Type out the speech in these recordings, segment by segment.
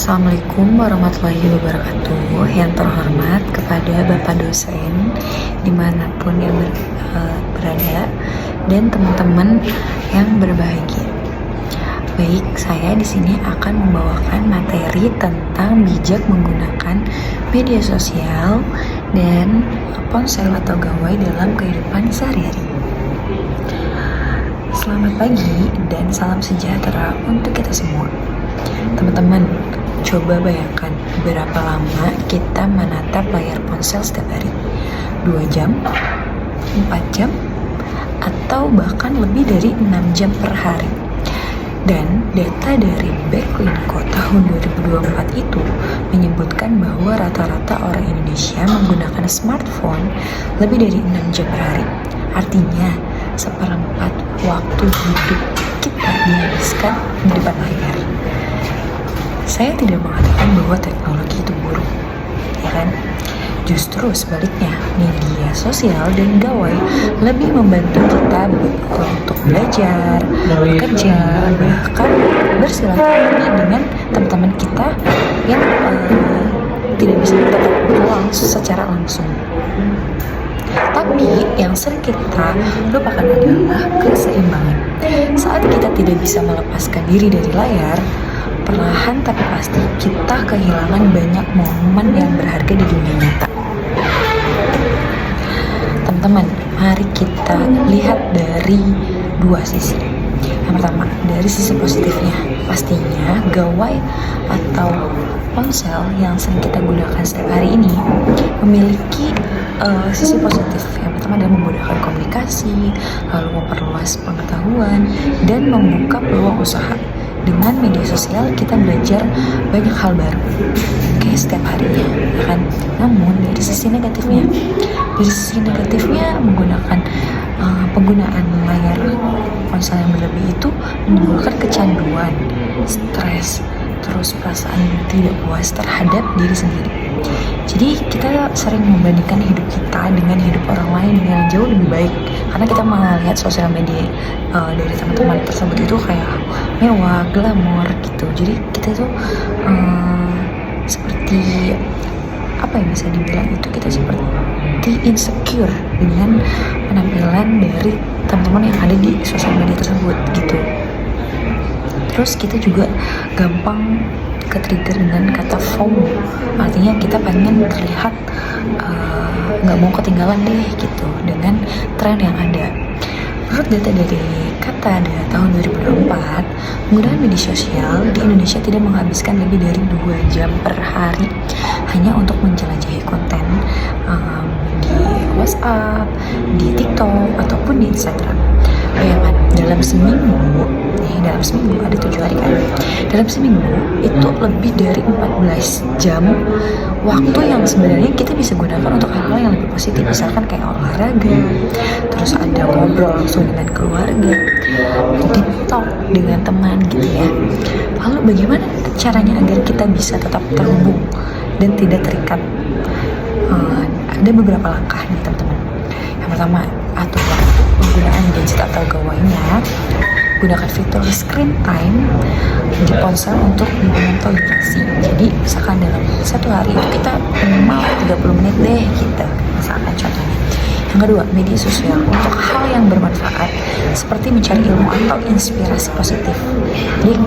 Assalamualaikum warahmatullahi wabarakatuh. Yang terhormat kepada Bapak dosen dimanapun yang berada dan teman-teman yang berbahagia. Baik, saya di sini akan membawakan materi tentang bijak menggunakan media sosial dan ponsel atau gawai dalam kehidupan sehari-hari. Selamat pagi dan salam sejahtera untuk kita semua. Teman-teman, coba bayangkan berapa lama kita menatap layar ponsel setiap hari. 2 jam, 4 jam, atau bahkan lebih dari 6 jam per hari. Dan data dari Backlinko tahun 2024 itu menyebutkan bahwa rata-rata orang Indonesia menggunakan smartphone lebih dari 6 jam per hari. Artinya, seperempat waktu hidup kita dihabiskan di depan layar. Saya tidak mengatakan bahwa teknologi itu buruk, ya kan? Justru sebaliknya, media sosial dan gawai lebih membantu kita untuk belajar, bekerja, bahkan bersilaturahmi dengan teman-teman kita yang tidak bisa bertatap muka secara langsung. Tapi yang sering kita lupakan adalah keseimbangan. Saat kita tidak bisa melepaskan diri dari layar, perlahan tapi pasti kita kehilangan banyak momen yang berharga di dunia nyata. Teman-teman, mari kita lihat dari dua sisi. Yang pertama, dari sisi positifnya, pastinya gawai atau ponsel yang sering kita gunakan setiap hari ini memiliki sisi positif. Yang pertama adalah memudahkan komunikasi, lalu memperluas pengetahuan, dan membuka peluang usaha. Dengan media sosial kita belajar banyak hal baru kayak setiap harinya, ya kan? Namun dari sisi negatifnya, menggunakan penggunaan layar ponsel yang berlebih itu menimbulkan kecanduan, stres, terus perasaan tidak puas terhadap diri sendiri. Jadi kita sering membandingkan hidup kita dengan hidup orang lain yang jauh lebih baik karena kita melihat sosial media dari teman-teman tersebut itu kayak mewah, glamor gitu. Jadi kita tuh seperti apa yang bisa dibilang itu, kita seperti insecure dengan penampilan dari teman-teman yang ada di sosial media tersebut gitu. Terus kita juga gampang ke-trigger dengan kata FOMO, artinya kita pengen terlihat nggak mau ketinggalan deh gitu dengan tren yang ada. Menurut data dari Katada tahun 2024, penggunaan media sosial di Indonesia tidak menghabiskan lebih dari 2 jam per hari hanya untuk menjelajahi konten di WhatsApp, di TikTok, ataupun di Instagram. Bayangkan, dalam seminggu ada 7 hari kan, dalam seminggu itu lebih dari 14 jam waktu yang sebenarnya kita bisa gunakan untuk hal-hal yang lebih positif, misalkan kayak olahraga, terus ada ngobrol langsung dengan keluarga, deep talk dengan teman gitu ya. Lalu bagaimana caranya agar kita bisa tetap terhubung dan tidak terikat? Ada beberapa langkah nih teman-teman. Yang pertama, atur waktu penggunaan gadget atau gawainya. Gunakan fitur screen time di ponsel untuk memantau durasi. Jadi misalkan dalam satu hari itu kita minimal 30 menit deh gitu, misalkan contohnya. Yang kedua, media sosial untuk hal yang bermanfaat seperti mencari ilmu atau inspirasi positif. Jadi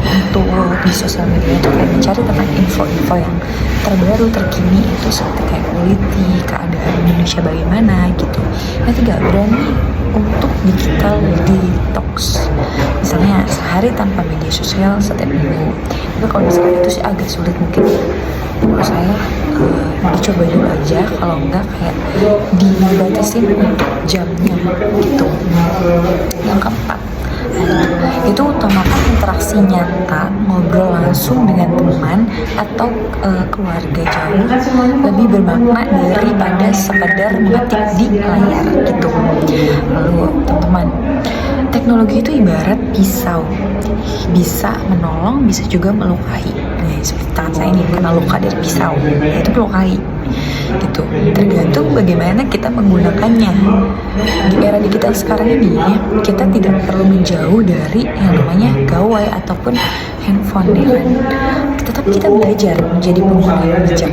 untuk di sosial media itu kayak mencari tentang info-info yang terbaru, terkini, itu seperti kayak politik, keadaan Indonesia bagaimana gitu. Yang ketiga, berani untuk digital detox, misalnya sehari tanpa media sosial setiap minggu. Tapi kalau misalnya itu sih agak sulit mungkin menurut saya, dicoba dulu aja, kalau enggak kayak dibatasin untuk jamnya gitu. Yang keempat, itu utamakan interaksi nyata, ngobrol langsung dengan teman atau keluarga jauh lebih bermakna daripada sekedar mengetik di layar gitu. Lalu teman-teman, teknologi itu ibarat pisau, bisa menolong, bisa juga melukai. Nah, seperti tangan saya ini kena luka dari pisau, itu melukai gitu. Tergantung bagaimana kita menggunakannya. Di era digital sekarang ini, kita tidak perlu menjauh dari yang namanya gawai ataupun handphone, ya kan? Kita Saat kita belajar menjadi pengguna yang bijak,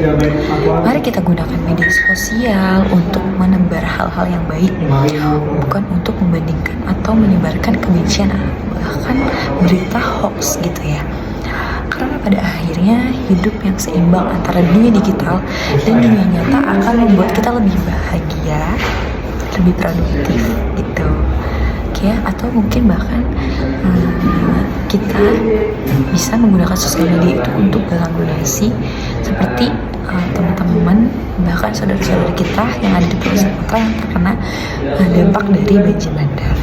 mari kita gunakan media sosial untuk menebar hal-hal yang baik, bukan untuk membandingkan atau menyebarkan kebencian, bahkan berita hoax gitu ya. Karena pada akhirnya hidup yang seimbang antara dunia digital dan dunia nyata akan membuat kita lebih bahagia, lebih produktif gitu. Ya, atau mungkin bahkan kita bisa menggunakan sosial media itu untuk galang donasi seperti teman-teman bahkan saudara-saudara kita yang ada di Pulau Sumatera yang terkena dampak dari banjir bandang.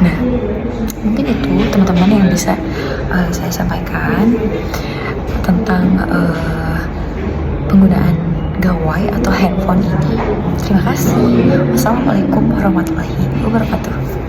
Nah, mungkin itu teman-teman yang bisa saya sampaikan tentang penggunaan gawai atau handphone ini. Terima kasih. Wassalamualaikum warahmatullahi wabarakatuh.